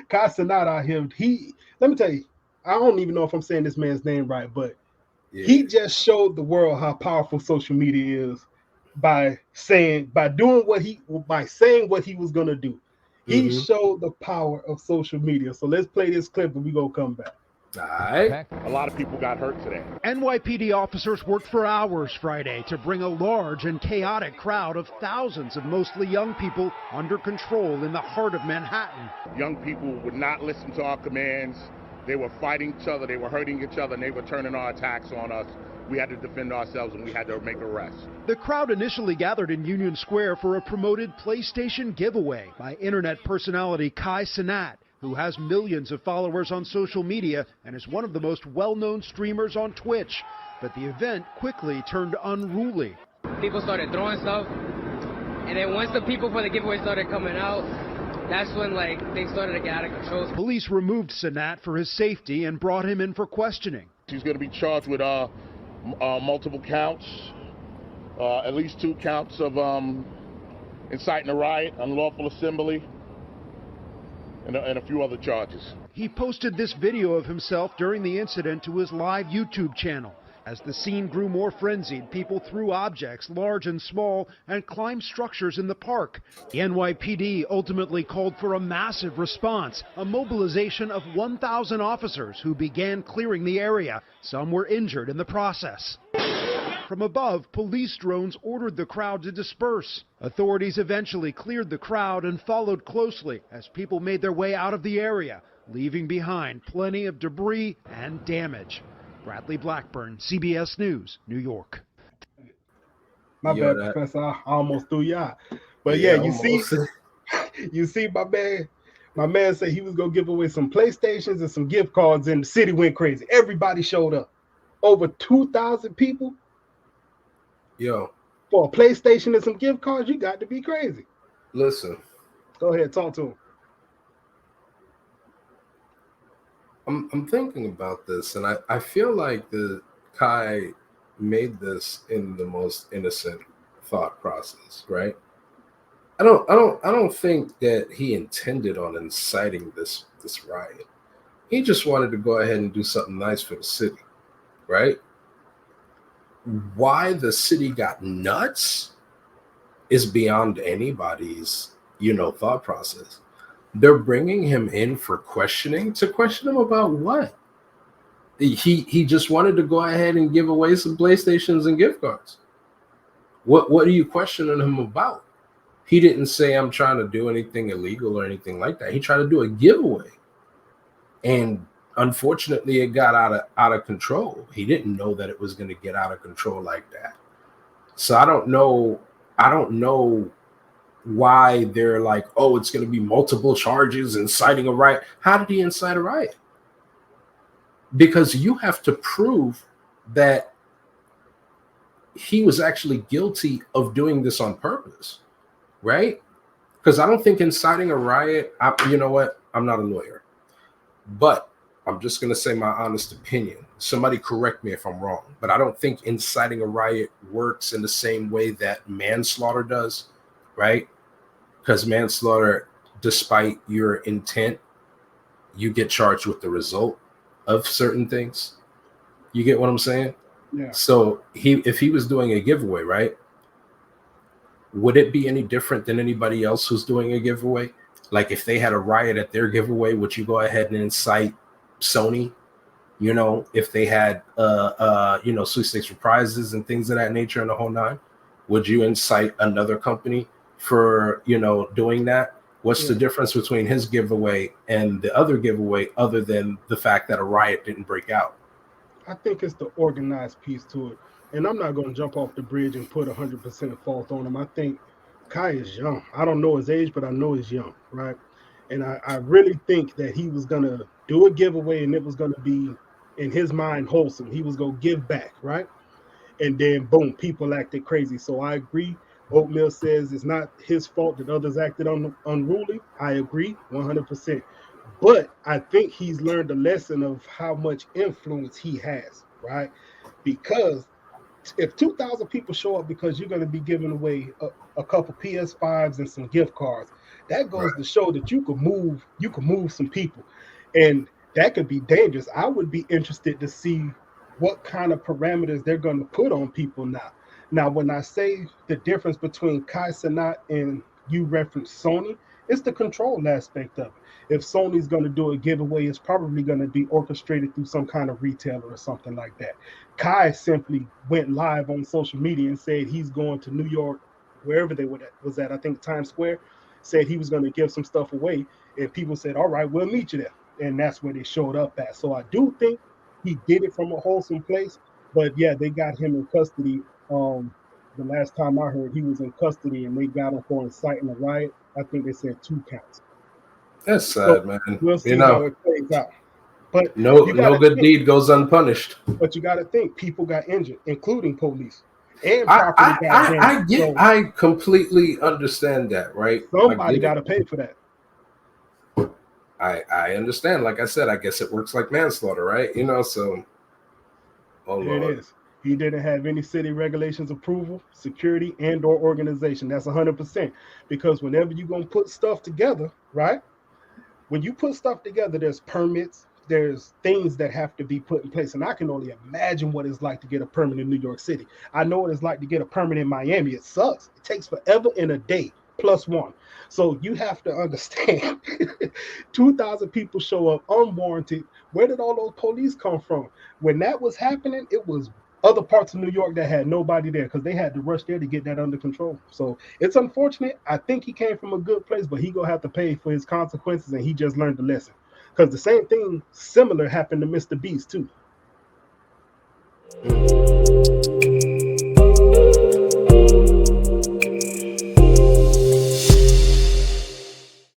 Kai Cenat out here. Let me tell you, I don't even know if I'm saying this man's name right, but he Yeah. just showed the world how powerful social media is by saying by saying what he was gonna do. He Mm-hmm. showed the power of social media. So let's play this clip and we gonna come back. All right. A lot of people got hurt today. NYPD officers worked for hours Friday to bring a large and chaotic crowd of thousands of mostly young people under control in the heart of Manhattan. Young people would not listen to our commands. They were fighting each other, they were hurting each other, and they were turning our attacks on us. We had to defend ourselves, and we had to make arrests. The crowd initially gathered in Union Square for a promoted PlayStation giveaway by internet personality Kai Cenat, who has millions of followers on social media and is one of the most well-known streamers on Twitch. But the event quickly turned unruly. People started throwing stuff, and then once the people for the giveaway started coming out, that's when things started to get out of control. Police removed Cenat for his safety and brought him in for questioning. He's going to be charged with multiple counts, at least 2 counts of inciting a riot, unlawful assembly, and a few other charges. He posted this video of himself during the incident to his live YouTube channel. As the scene grew more frenzied, people threw objects, large and small, and climbed structures in the park. The NYPD ultimately called for a massive response, a mobilization of 1,000 officers who began clearing the area. Some were injured in the process. From above, police drones ordered the crowd to disperse. Authorities eventually cleared the crowd and followed closely as people made their way out of the area, leaving behind plenty of debris and damage. Bradley Blackburn, CBS News, New York. My bad, Professor. I almost threw you out. But yeah, you see, my man said he was gonna give away some PlayStations and some gift cards, and the city went crazy. Everybody showed up. Over 2,000 people. Yo. For a PlayStation and some gift cards, you got to be crazy. Listen. Go ahead, talk to him. I'm thinking about this, and I feel like the Kai made this in the most innocent thought process, right? I don't think that he intended on inciting this riot. He just wanted to go ahead and do something nice for the city, right? Why the city got nuts is beyond anybody's, thought process. They're bringing him in for questioning, to question him about what? He just wanted to go ahead and give away some PlayStations and gift cards. What are you questioning him about? He didn't say I'm trying to do anything illegal or anything like that. He tried to do a giveaway. And unfortunately, it got out of control. He didn't know that it was going to get out of control like that. So I don't know why they're like, oh, it's going to be multiple charges, inciting a riot. How did he incite a riot? Because you have to prove that he was actually guilty of doing this on purpose, right? Because I don't think inciting a riot, you know what? I'm not a lawyer, but I'm just going to say my honest opinion. Somebody correct me if I'm wrong, but I don't think inciting a riot works in the same way that manslaughter does, right? Because manslaughter, despite your intent, you get charged with the result of certain things. You get what I'm saying? Yeah. So if he was doing a giveaway, right? Would it be any different than anybody else who's doing a giveaway? Like if they had a riot at their giveaway, would you go ahead and incite Sony? If they had sweepstakes for prizes and things of that nature and the whole nine, would you incite another company for doing that? What's the difference between his giveaway and the other giveaway, other than the fact that a riot didn't break out? I think it's the organized piece to it. And I'm not going to jump off the bridge and put 100% fault on him. I think Kai is young. I don't know his age, but I know he's young, right? And I really think that he was going to do a giveaway, and it was going to be, in his mind, wholesome. He was going to give back, right? And then, boom, people acted crazy. So I agree. Oatmeal says it's not his fault that others acted unruly. I agree 100%. But I think he's learned a lesson of how much influence he has, right? Because if 2,000 people show up because you're going to be giving away a couple PS5s and some gift cards, that goes Right. to show that you could move some people, and that could be dangerous. I would be interested to see what kind of parameters they're going to put on people now. Now, when I say the difference between Kai Cenat and you reference Sony, it's the control aspect of it. If Sony's going to do a giveaway, it's probably going to be orchestrated through some kind of retailer or something like that. Kai simply went live on social media and said he's going to New York, wherever they was at, I think Times Square, said he was going to give some stuff away. And people said, all right, we'll meet you there. And that's where they showed up at. So I do think he did it from a wholesome place. But yeah, they got him in custody. The last time I heard, he was in custody and they got him for inciting a riot. I think they said 2 counts. That's So sad, man. we'll You see how know, it plays out. But no you got no to good think, deed goes unpunished. but you got to think, people got injured, including police, and property got damaged. So I completely understand that, right? I somebody get got it. to pay for that. I understand. Like I said, I guess it works like manslaughter, right? So oh There it Lord. is. He didn't have any city regulations approval, security, and/or organization. That's 100%. Because whenever you're gonna put stuff together, right? When you put stuff together, there's permits, there's things that have to be put in place. And I can only imagine what it's like to get a permit in New York City. I know what it's like to get a permit in Miami. It sucks. It takes forever in a day, plus one. So you have to understand 2,000 people show up unwarranted. Where did all those police come from? When that was happening, it was other parts of New York that had nobody there because they had to rush there to get that under control. So it's unfortunate. I think he came from a good place, but he gonna have to pay for his consequences, and he just learned the lesson. Because the same thing similar happened to Mr. Beast too.